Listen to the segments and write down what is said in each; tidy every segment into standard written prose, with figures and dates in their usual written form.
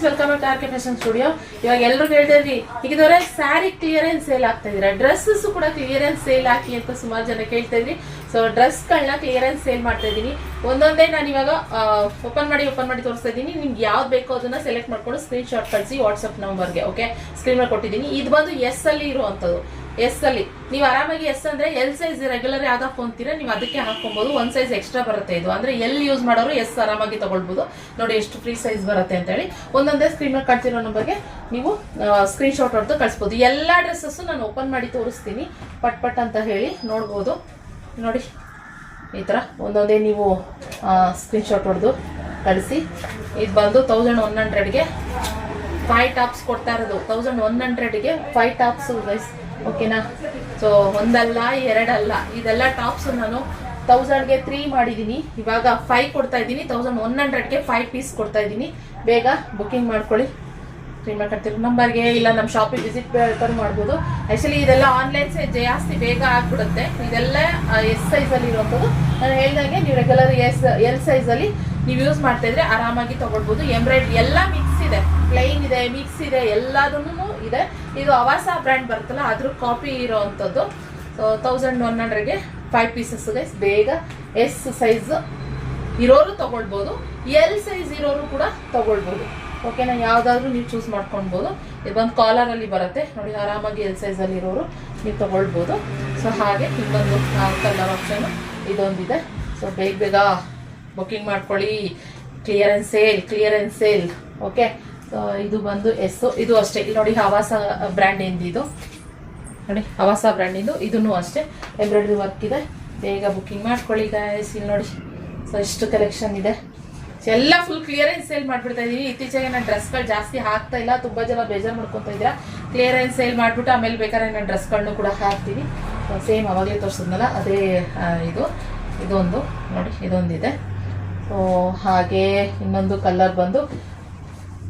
Welcome to R K fashion studio. ಇವಾಗ ಎಲ್ಲರೂ ಹೇಳ್ತಾ ಇದ್ರಿ ಹೀಗಿದವರೆ ಸ್ಯಾರಿ ಕ್ಲಿಯರೆನ್ಸ್ ಸೇಲ್ ಆಗ್ತಾ ಇದೀರಾ, ಡ್ರೆಸ್ಸಸ್ ಕೂಡ ಕ್ಲಿಯರೆನ್ಸ್ ಸೇಲ್ ಹಾಕಿ ಅಂತ ಸುಮಾರು ಜನ ಕೇಳ್ತಾ ಇದ್ರಿ. ಸೊ ಡ್ರೆಸ್ಗಳನ್ನ ಕ್ಲಿಯರೆನ್ಸ್ ಸೇಲ್ ಮಾಡ್ತಾ ಇದ್ದೀನಿ. ಒಂದೊಂದೇ ನಾನು ಇವಾಗ ಓಪನ್ ಮಾಡಿ ತೋರಿಸ್ತಾ ಇದ್ದೀನಿ. ನಿಮ್ಗೆ ಯಾವ್ದು ಬೇಕೋ ಅದನ್ನ ಸೆಲೆಕ್ಟ್ ಮಾಡ್ಕೊಂಡು ಸ್ಕ್ರೀನ್ ಶಾಟ್ ಕಳಿಸಿ ವಾಟ್ಸ್ಆಪ್ ನಂಬರ್ಗೆ. ಓಕೆ, ಸ್ಕ್ರೀನ್ ಮೇಲೆ ಕೊಟ್ಟಿದ್ದೀನಿ. ಇದು ಬಂದು ಎಸ್ ಅಲ್ಲಿ ಇರುವಂತದ್ದು. ಎಸ್ ಅಲ್ಲಿ ನೀವು ಆರಾಮಾಗಿ ಎಸ್ ಅಂದ್ರೆ ಎಲ್ ಸೈಜ್ ರೆಗ್ಯುಲರ್ ಯಾವ್ದು ಹಾಕೊಂತೀರಾ ನೀವು ಅದಕ್ಕೆ ಹಾಕೊಬಹುದು. ಒಂದ್ ಸೈಜ್ ಎಕ್ಸ್ಟ್ರಾ ಬರುತ್ತೆ. ಇದು ಅಂದ್ರೆ ಎಲ್ ಯೂಸ್ ಮಾಡೋರು ಎಸ್ ಆರಾಮಾಗಿ ತಗೊಳ್ಬಹುದು. ನೋಡಿ ಎಷ್ಟು ಫ್ರೀ ಸೈಜ್ ಬರುತ್ತೆ ಅಂತ ಹೇಳಿ. ಒಂದೊಂದೇ ಸ್ಕ್ರೀನ್ ಮೇಲೆ ಕಾಣ್ತಿರೋ ನಂಬರ್ಗೆ ನೀವು ಸ್ಕ್ರೀನ್ ಶಾಟ್ ಹೊಡೆದು ಕಳಿಸಬಹುದು. ಎಲ್ಲಾ ಡ್ರೆಸ್ಸಸ್ ನಾನು ಓಪನ್ ಮಾಡಿ ತೋರಿಸ್ತೀನಿ ಪಟ್ ಪಟ್ ಅಂತ ಹೇಳಿ ನೋಡ್ಬೋದು. ನೋಡಿ ಈ ತರ ಒಂದೊಂದೇ ನೀವು ಸ್ಕ್ರೀನ್ ಶಾಟ್ ಹೊಡೆದು ಕಳಿಸಿ. ಇದು ಬಂದು 1100ಗೆ 5 ಟಾಪ್ಸ್ ಕೊಡ್ತಾ ಇರೋದು. 1100ಗೆ 5 ಟಾಪ್ಸ್ ಗೈಸ್. ಓಕೆನಾ? ಸೊ ಒಂದಲ್ಲ ಎರಡಲ್ಲ, ಇದೆಲ್ಲ ಟಾಪ್ಸ್ ನಾನು 1000ಗೆ 3 ಮಾಡಿದ್ದೀನಿ. ಇವಾಗ 5 ಕೊಡ್ತಾ ಇದ್ದೀನಿ. 1100ಗೆ 5 ಪೀಸ್ ಕೊಡ್ತಾ ಇದ್ದೀನಿ. ಬೇಗ ಬುಕಿಂಗ್ ಮಾಡ್ಕೊಳ್ಳಿ. ಸ್ಕ್ರೀನ್ ಮಾಡ್ಕೊಳ್ತೀರಿ ನಂಬರ್ಗೆ, ಇಲ್ಲ ನಮ್ಮ ಶಾಪಿಗೆ ವಿಸಿಟ್ ಬೇಕಾದ್ರೂ ಮಾಡ್ಬೋದು. ಆಕ್ಚುಲಿ ಇದೆಲ್ಲ ಆನ್ಲೈನ್ ಜಾಸ್ತಿ ಬೇಗ ಆಗ್ಬಿಡುತ್ತೆ. ಇದೆಲ್ಲ ಎಸ್ ಸೈಜ್ ಅಲ್ಲಿ ಇರುವಂಥದ್ದು. ನಾನು ಹೇಳ್ದಂಗೆ ನೀವು ರೆಗ್ಯುಲರ್ ಎಲ್ ಸೈಜ್ ಅಲ್ಲಿ ನೀವು ಯೂಸ್ ಮಾಡ್ತಾ ಇದ್ರೆ ಆರಾಮಾಗಿ ತಗೊಳ್ಬಹುದು. ಎಂಬ್ರಾಯ್ಡ್ರಿ ಎಲ್ಲ ಮಿಕ್ಸ್ ಇದೆ, ಪ್ಲೈನ್ ಇದೆ, ಮಿಕ್ಸ್ ಇದೆ, ಎಲ್ಲದನ್ನು ಇದೆ. ಇದು ಅವಾಸ ಬ್ರ್ಯಾಂಡ್ ಬರುತ್ತಲ್ಲ ಅದ್ರ ಕಾಪಿ ಇರೋವಂಥದ್ದು. ಸೊ 1100ಗೆ 5 ಪೀಸಸ್ ಗೈಸ್. ಬೇಗ ಎಸ್ ಸೈಜ್ ಇರೋರು ತಗೊಳ್ಬೋದು, ಎಲ್ ಸೈಜ್ ಇರೋರು ಕೂಡ ತಗೊಳ್ಬೋದು. ಓಕೆನಾ? ಯಾವ್ದಾದ್ರು ನೀವು ಚೂಸ್ ಮಾಡ್ಕೊಳ್ಬೋದು. ಇದು ಬಂದು ಕಾಲರ್ ಅಲ್ಲಿ ಬರುತ್ತೆ ನೋಡಿ. ಆರಾಮಾಗಿ ಎಲ್ ಸೈಜ್ ಅಲ್ಲಿ ಇರೋರು ನೀವು ತಗೊಳ್ಬೋದು. ಸೊ ಹಾಗೆ ಇನ್ನೊಂದು ಕಲರ್ ಆಪ್ಷನ್ ಇದೊಂದಿದೆ. ಸೊ ಬೇಗ ಬುಕಿಂಗ್ ಮಾಡ್ಕೊಳ್ಳಿ. Clearance sale. ಓಕೆ, ಸೊ ಇದು ಬಂದು ಎಸ್. ಇದು ಅಷ್ಟೇ. ಇಲ್ಲಿ ನೋಡಿ ಹವಾಸ ಬ್ರ್ಯಾಂಡ್ ಇದು ನೋಡಿ, ಹವಾಸ ಬ್ರ್ಯಾಂಡ್ ಇದನ್ನು ಅಷ್ಟೇ ಎಂಬ್ರಾಯ್ಡ್ರಿ ವರ್ಕ್ ಇದೆ. ಬೇಗ ಬುಕಿಂಗ್ ಮಾಡ್ಕೊಳ್ಳಿ ಗಾಯ್ಸ್. ಇಲ್ಲಿ ನೋಡಿ, ಸೊ ಇಷ್ಟು ಕಲೆಕ್ಷನ್ ಇದೆ. ಎಲ್ಲ ಫುಲ್ ಕ್ಲಿಯರೆನ್ಸ್ ಸೇಲ್ ಮಾಡ್ಬಿಡ್ತಾ ಇದೀನಿ. ಇತ್ತೀಚೆಗೆ ನಾನು ಡ್ರೆಸ್ಗಳು ಜಾಸ್ತಿ ಹಾಕ್ತಾ ಇಲ್ಲ. ತುಂಬಾ ಜನ ಬೇಜಾರು ಮಾಡ್ಕೊತಾ ಇದ್ದೀರಾ. ಕ್ಲಿಯರೆನ್ಸ್ ಸೇಲ್ ಮಾಡ್ಬಿಟ್ಟು ಆಮೇಲೆ ಬೇಕಾದ್ರೆ ನಾನು ಡ್ರೆಸ್ಗಳನ್ನೂ ಕೂಡ ಹಾಕ್ತೀನಿ. ಸೇಮ್ ಅವಾಗಲೇ ತೋರಿಸಿದ್ನಲ್ಲ ಅದೇ ಇದೊಂದು ನೋಡಿ, ಇದೊಂದಿದೆ. ಸೊ ಹಾಗೆ ಇನ್ನೊಂದು ಕಲರ್ ಬಂದು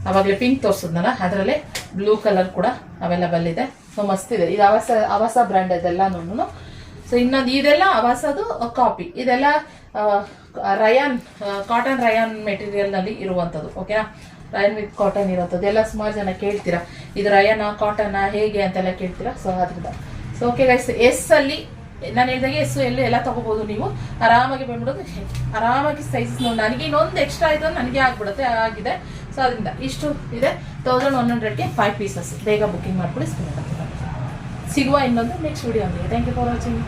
ಅವಾಗಲೇ ಪಿಂಕ್ ತೋರಿಸಿದ್ನಲ್ಲ ಅದರಲ್ಲೇ ಬ್ಲೂ ಕಲರ್ ಕೂಡ ಅವೈಲಬಲ್ ಇದೆ. ಸೊ ಮಸ್ತ್ ಇದೆ. ಇದು ಅವಾಸ ಬ್ರ್ಯಾಂಡ್ ಇದೆಲ್ಲನೂ. ಸೊ ಇನ್ನೊಂದು ಇದೆಲ್ಲ ಅವಾಸದು ಕಾಪಿ. ಇದೆಲ್ಲ ರಯಾನ್ ಕಾಟನ್ ರಯಾನ್ ಮೆಟೀರಿಯಲ್ ನಲ್ಲಿ ಇರುವಂತದ್ದು. ಓಕೆನಾ? ರಯಾನ್ ವಿತ್ ಕಾಟನ್ ಇರುವಂತದ್ದು. ಎಲ್ಲ ಸುಮಾರು ಜನ ಕೇಳ್ತೀರಾ ಇದು ರಯಾನ ಕಾಟನ್ ಹೇಗೆ ಅಂತೆಲ್ಲ ಕೇಳ್ತೀರಾ. ಸೊ ಅದ್ರಿಂದ ಸೊ ಓಕೆ ಗೈಸ್, ಎಸ್ ಅಲ್ಲಿ ನಾನು ಹೇಳಿದಾಗೆ ಎಸ್ ಎಲ್ಲ ತಗೋಬಹುದು. ನೀವು ಆರಾಮಾಗಿ ಬಂದ್ಬಿಡೋದು. ಆರಾಮಾಗಿ ಸೈಜ್ ನನಗೆ ಇನ್ನೊಂದು ಎಕ್ಸ್ಟ್ರಾ ಆಯ್ತು ನನಗೆ ಆಗ್ಬಿಡುತ್ತೆ ಆಗಿದೆ. ಸೊ ಅದರಿಂದ ಇಷ್ಟು ಇದೆ. 1100ಗೆ 5 ಪೀಸಸ್. ಬೇಗ ಬುಕಿಂಗ್ ಮಾಡ್ಕೊಳ್ಳಿ. ಸಿಗುವ ಇನ್ನೊಂದು next video. Thank you for watching.